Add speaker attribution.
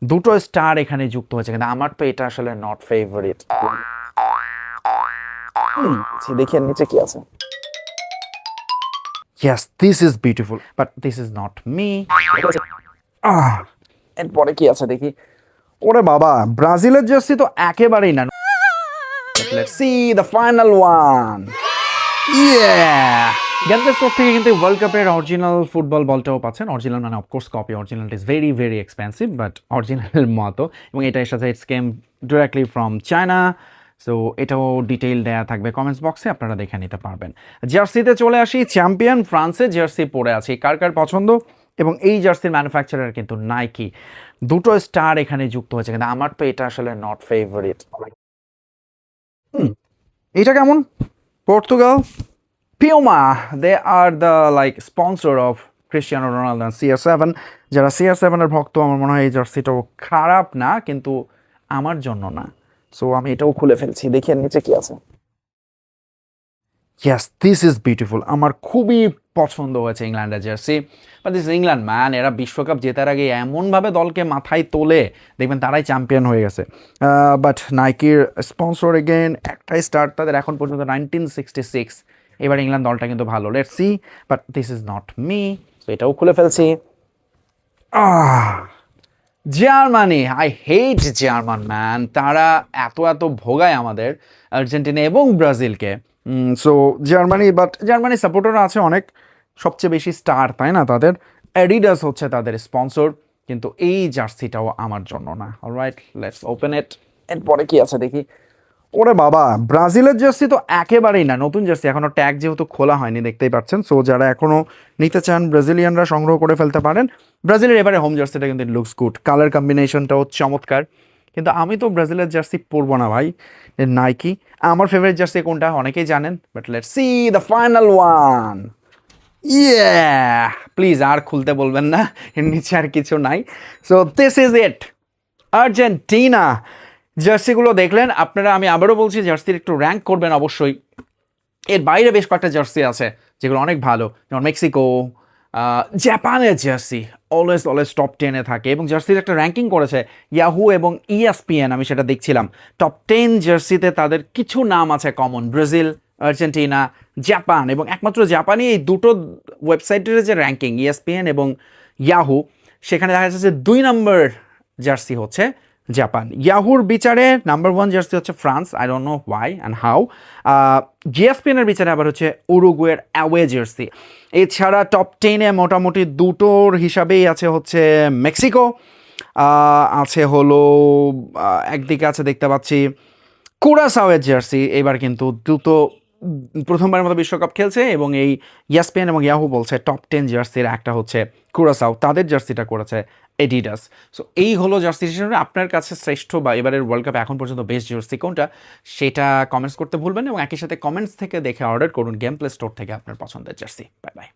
Speaker 1: দুটো স্টার এখানে যুক্ত হয়েছে, কিন্তু আমার তো এটা আসলে নট ফেভারিট। দেখি এর নিচে কি আছে। Yes, this is beautiful, but this is not me. এরপরে কি আছে দেখি। ওরে বাবা, ব্রাজিলের জার্সি তো একেবারেই না। Let's see the final one. Yeah! Gameplay store থেকে কিন্তু ওয়ার্ল্ড কাপের অরিজিনাল ফুটবল বলটাও পাচ্ছেন। অরিজিনাল মানে of course copy, original is very very expensive, but অরিজিনালের মতো। এবং এটা এর সাথে it's came directly from China. So এটাও ডিটেইল দেয়া থাকবে কমেন্টস বক্সে, আপনারা দেখে নিতে পারবেন। জার্সিতে চলে আসি, চ্যাম্পিয়ন ফ্রান্সের জার্সি পরে আছি। কার কার পছন্দ? এবং এই জার্সির ম্যানুফ্যাকচারার কিন্তু নাইকি। দুটো স্টার এখানে যুক্ত হয়েছে, কিন্তু আমার তো এটা আসলে নট ফেভারিট। এটা কেমন? Portugal, Puma, they are the like sponsor of Cristiano Ronaldo and CR7. যারা CR7 এর ভক্ত, আমার মনে হয় এই জার্সিটাও খারাপ না, কিন্তু আমার জন্য না। সো আমি এটাও খুলে ফেলছি, দেখি এর নিচে কি আছে। Yes, this is beautiful. আমার খুবই পছন্দ হয়েছে ইংল্যান্ডের jersey. But this England man, এরা বিশ্বকাপ জেতার আগে এমনভাবে দলকে মাথায় তোলে, দেখবেন তারাই চ্যাম্পিয়ন হয়ে গেছে। বাট নাইকির স্পন্সর এগেন, একটাই স্টার্ট তাদের এখন পর্যন্ত 1966। এবার ইংল্যান্ড দলটা কিন্তু ভালো, let's see, but this is not me. তো এটাও খুলে ফেলছি। Germany, I hate German man, তারা এত এত ভোগায় আমাদের আর্জেন্টিনা এবং ব্রাজিলকে। সো জার্মানি, বাট জার্মানি সাপোর্টাররা আছে অনেক, সবচেয়ে বেশি স্টার তাই না তাদের। অ্যাডিডাস হচ্ছে তাদের স্পন্সর, কিন্তু এই জার্সিটাও আমার জন্য না। Alright, let's open it. এরপরে কি আছে দেখি। ওরে বাবা, ব্রাজিলের জার্সি তো একেবারেই না, নতুন জার্সি, এখনো ট্যাগ যেহেতু খোলা হয়নি দেখতেই পাচ্ছেন। সো যারা এখনো নিতে চান, ব্রাজিলিয়ানরা সংগ্রহ করে ফেলতে পারেন। ব্রাজিলের এবারে হোম জার্সিটা কিন্তু লুকস গুড, কালার কম্বিনেশনটাও চমৎকার। কিন্তু আমি তো ব্রাজিলের জার্সি পরবো না ভাই, নাইকি। আমার ফেভারিট জার্সি কোনটা অনেকেই জানেন, but let's see the final one. Yeah, please আর খুলতে বলবেন না, এর নিচে আর কিছু নাই। So this is it, Argentina. জার্সিগুলো দেখলেন আপনারা, আমি আবারও বলছি জার্সির একটু র্যাঙ্ক করবেন অবশ্যই। এর বাইরে বেশ কয়েকটা জার্সি আছে যেগুলো অনেক ভালো, যেমন মেক্সিকো, জাপানের জার্সি অলওয়েজ অলওয়েজ টপ 10-এ থাকে। এবং জার্সির একটা র্যাঙ্কিং করেছে ইয়াহু এবং ESPN, আমি সেটা দেখছিলাম। টপ 10 জার্সিতে তাদের কিছু নাম আছে কমন, ব্রাজিল, আর্জেন্টিনা, জাপান। এবং একমাত্র জাপানি এই দুটো ওয়েবসাইটের যে র্যাঙ্কিং ESPN এবং ইয়াহু, সেখানে দেখা যাচ্ছে যে 2 নম্বর জার্সি হচ্ছে জাপান। ইয়াহুর বিচারে নাম্বার 1 জার্সি হচ্ছে France, I don't know why and how. GSPN-এর বিচারে আবার হচ্ছে উরুগুয়ের অ্যাওয়ে জার্সি। এছাড়া টপ 10-এ মোটামুটি দুটোর হিসাবেই আছে হচ্ছে মেক্সিকো, আছে হলো একদিকে আছে দেখতে পাচ্ছি কুরাসাওয়ের জার্সি। এবার কিন্তু দুটো প্রথমবারের মতো বিশ্বকাপ খেলছে, এবং এই ESPN এবং ইয়াহু বলছে টপ 10 জার্সির একটা হচ্ছে কুরাসাও, তাদের জার্সিটা করেছে এডিডাস। সো এই হলো জার্সি হিসেবে আপনার কাছে শ্রেষ্ঠ বা এবারের ওয়ার্ল্ড কাপে এখন পর্যন্ত বেস্ট জার্সি কোনটা, সেটা কমেন্টস করতে ভুলবেন না। এবং একই সাথে কমেন্টস থেকে দেখে অর্ডার করুন গেম প্লে স্টোর থেকে আপনার পছন্দের জার্সি। Bye bye.